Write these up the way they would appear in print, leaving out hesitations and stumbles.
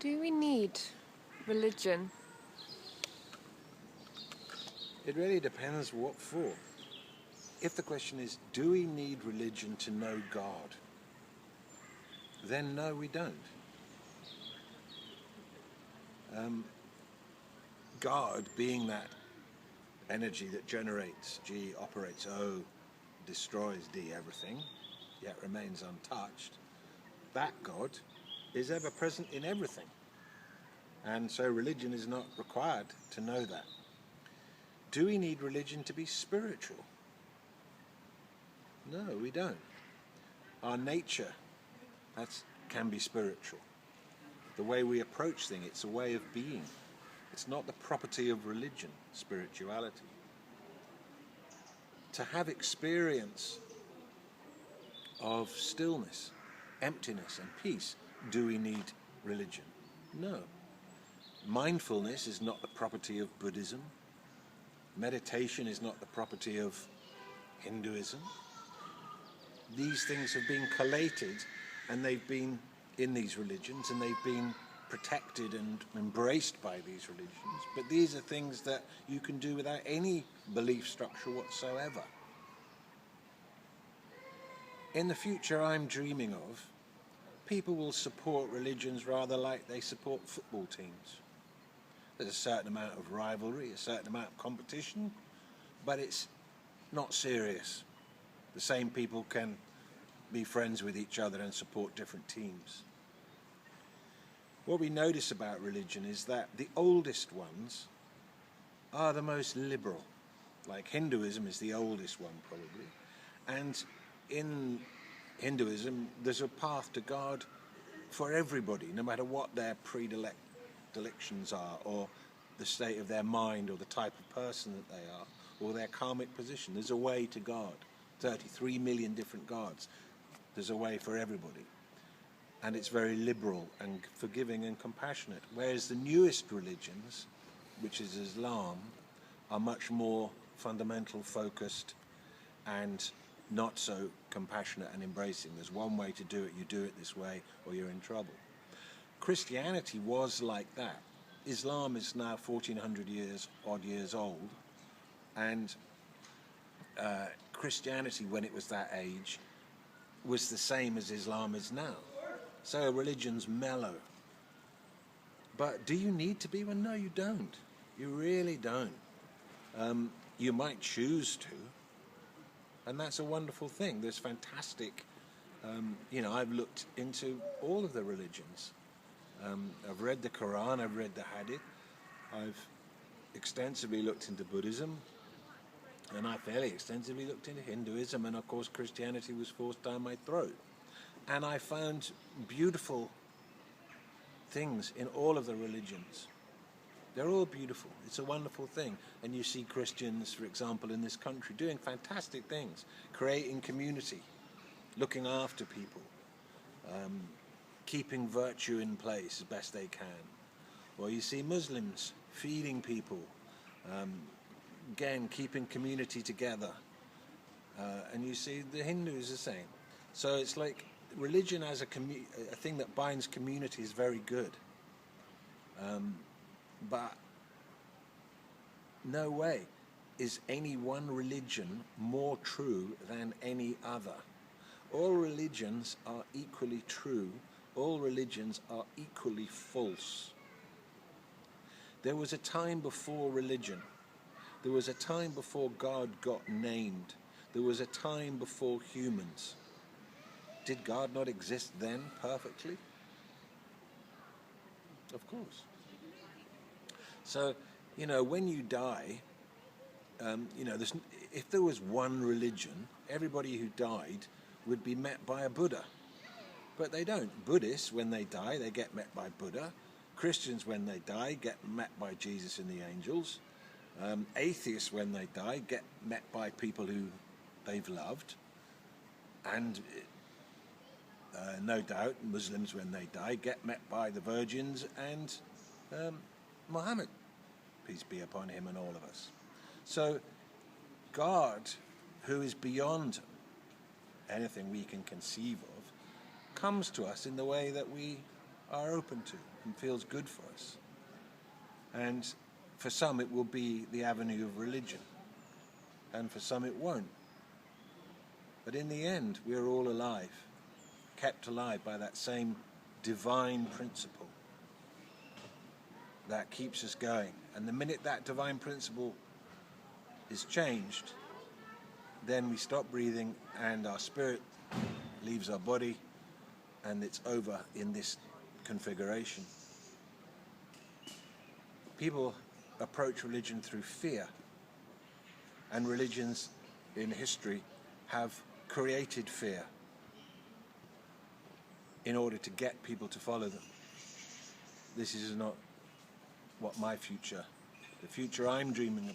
Do we need religion? It really depends what for. If the question is, do we need religion to know God? Then no, we don't. God, being that energy that generates, G, operates, O, destroys, D, everything, yet remains untouched, that God is ever present in everything. And so religion is not required to know that. Do we need religion to be spiritual? No, we don't. Our nature can be spiritual. The way we approach things, it's a way of being. It's not the property of religion, spirituality. To have experience of stillness, emptiness and peace, do we need religion? No. Mindfulness is not the property of Buddhism. Meditation is not the property of Hinduism. These things have been collated and they've been in these religions and they've been protected and embraced by these religions. But these are things that you can do without any belief structure whatsoever. In the future, I'm dreaming of, people will support religions rather like they support football teams. There's a certain amount of rivalry, a certain amount of competition, but it's not serious. The same people can be friends with each other and support different teams. What we notice about religion is that the oldest ones are the most liberal. Like Hinduism is the oldest one probably. And in Hinduism, there's a path to God for everybody, no matter what their predilections are, or the state of their mind, or the type of person that they are, or their karmic position. There's a way to God. 33 million different gods. There's a way for everybody. And it's very liberal and forgiving and compassionate. Whereas the newest religions, which is Islam, are much more fundamental focused and not so compassionate and embracing. There's one way to do it, you do it this way or you're in trouble. Christianity was like that. Islam is now 1400 odd years old, and Christianity, when it was that age, was the same as Islam is now. So religion's mellow. But do you need to be one? No, you don't. You really don't. You might choose to, and that's a wonderful thing. There's fantastic, I've looked into all of the religions. I've read the Quran, I've read the Hadith, I've extensively looked into Buddhism, and I fairly extensively looked into Hinduism, and of course Christianity was forced down my throat. And I found beautiful things in all of the religions. They're all beautiful. It's a wonderful thing. And you see Christians, for example, in this country doing fantastic things, creating community, looking after people, keeping virtue in place as best they can. Or you see Muslims feeding people, again, keeping community together. And you see the Hindus the same. So it's like religion as a thing that binds community is very good. But no way is any one religion more true than any other. All religions are equally true. All religions are equally false. There was a time before religion. There was a time before God got named. There was a time before humans. Did God not exist then perfectly? Of course. So, when you die, if there was one religion, everybody who died would be met by a Buddha. But they don't. Buddhists, when they die, they get met by Buddha. Christians, when they die, get met by Jesus and the angels. Atheists, when they die, get met by people who they've loved. And no doubt, Muslims, when they die, get met by the virgins and Muhammad, peace be upon him and all of us. So God, who is beyond anything we can conceive of, comes to us in the way that we are open to and feels good for us. And for some it will be the avenue of religion, and for some it won't. But in the end, we're all alive, kept alive by that same divine principle that keeps us going. And the minute that divine principle is changed, then we stop breathing and our spirit leaves our body, and it's over in this configuration. People approach religion through fear, and religions in history have created fear in order to get people to follow them. This is not what my future, the future I'm dreaming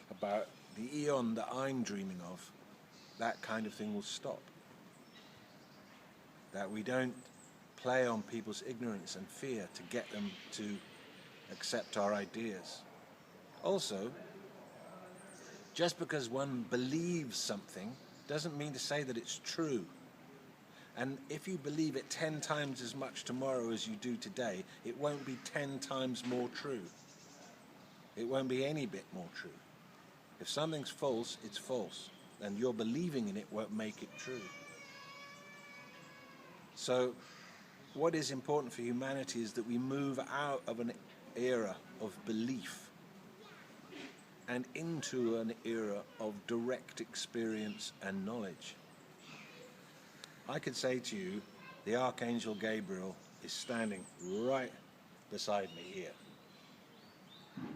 about the eon that I'm dreaming of, that kind of thing will stop. That we don't play on people's ignorance and fear to get them to accept our ideas. Also, just because one believes something doesn't mean to say that it's true. And if you believe it 10 times as much tomorrow as you do today, it won't be 10 times more true. It won't be any bit more true. If something's false, it's false. And your believing in it won't make it true. So what is important for humanity is that we move out of an era of belief and into an era of direct experience and knowledge. I could say to you, the Archangel Gabriel is standing right beside me here.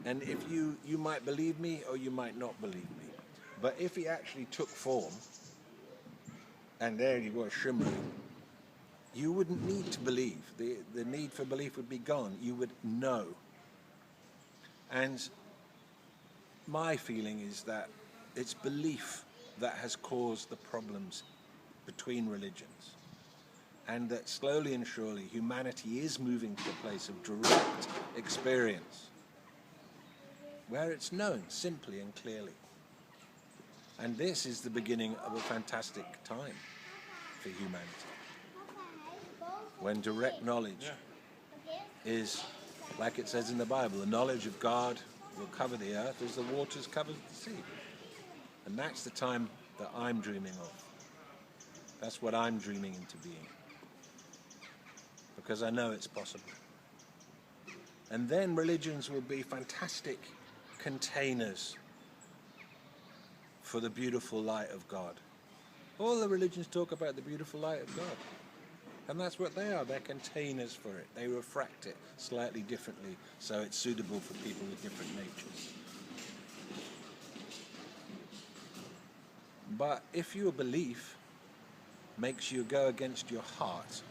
And if you might believe me or you might not believe me, but if he actually took form, and there he was shimmering, you wouldn't need to believe. The need for belief would be gone. You would know. And my feeling is that it's belief that has caused the problems between religions, and that slowly and surely humanity is moving to a place of direct experience where it's known simply and clearly. And this is the beginning of a fantastic time for humanity, when direct knowledge is, like it says in the Bible, the knowledge of God will cover the earth as the waters cover the sea. And that's the time that I'm dreaming of. That's what I'm dreaming into being, because I know it's possible. And then religions will be fantastic containers for the beautiful light of God. All the religions talk about the beautiful light of God. And that's what they are. They're containers for it. They refract it slightly differently, so it's suitable for people with different natures. But if your belief makes you go against your heart,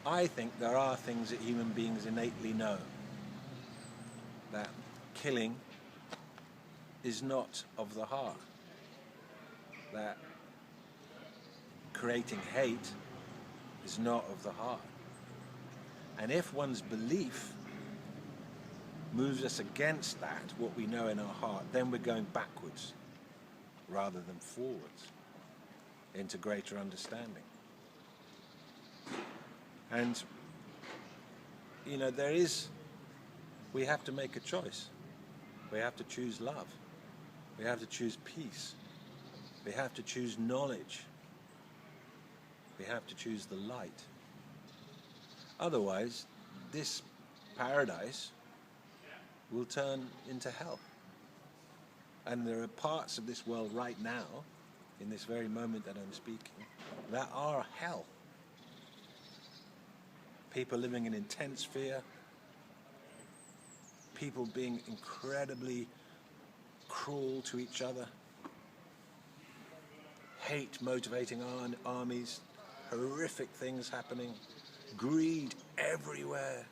I think there are things that human beings innately know. That killing is not of the heart. That creating hate is not of the heart. And if one's belief moves us against that, what we know in our heart, then we're going backwards rather than forwards into greater understanding. And, you know, we have to make a choice. We have to choose love. We have to choose peace. We have to choose knowledge. We have to choose the light. Otherwise, this paradise will turn into hell. And there are parts of this world right now, in this very moment that I'm speaking, that are hell. People living in intense fear, people being incredibly cruel to each other, hate motivating armies, horrific things happening, greed everywhere.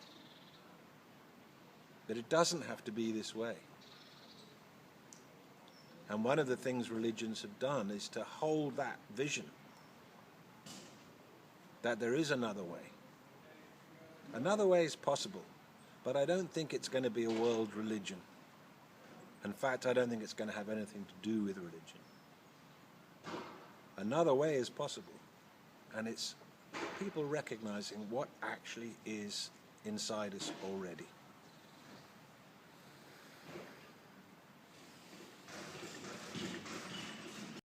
But it doesn't have to be this way. And one of the things religions have done is to hold that vision that there is another way. Another way is possible, but I don't think it's going to be a world religion. In fact, I don't think it's going to have anything to do with religion. Another way is possible, and it's People recognizing what actually is inside us already.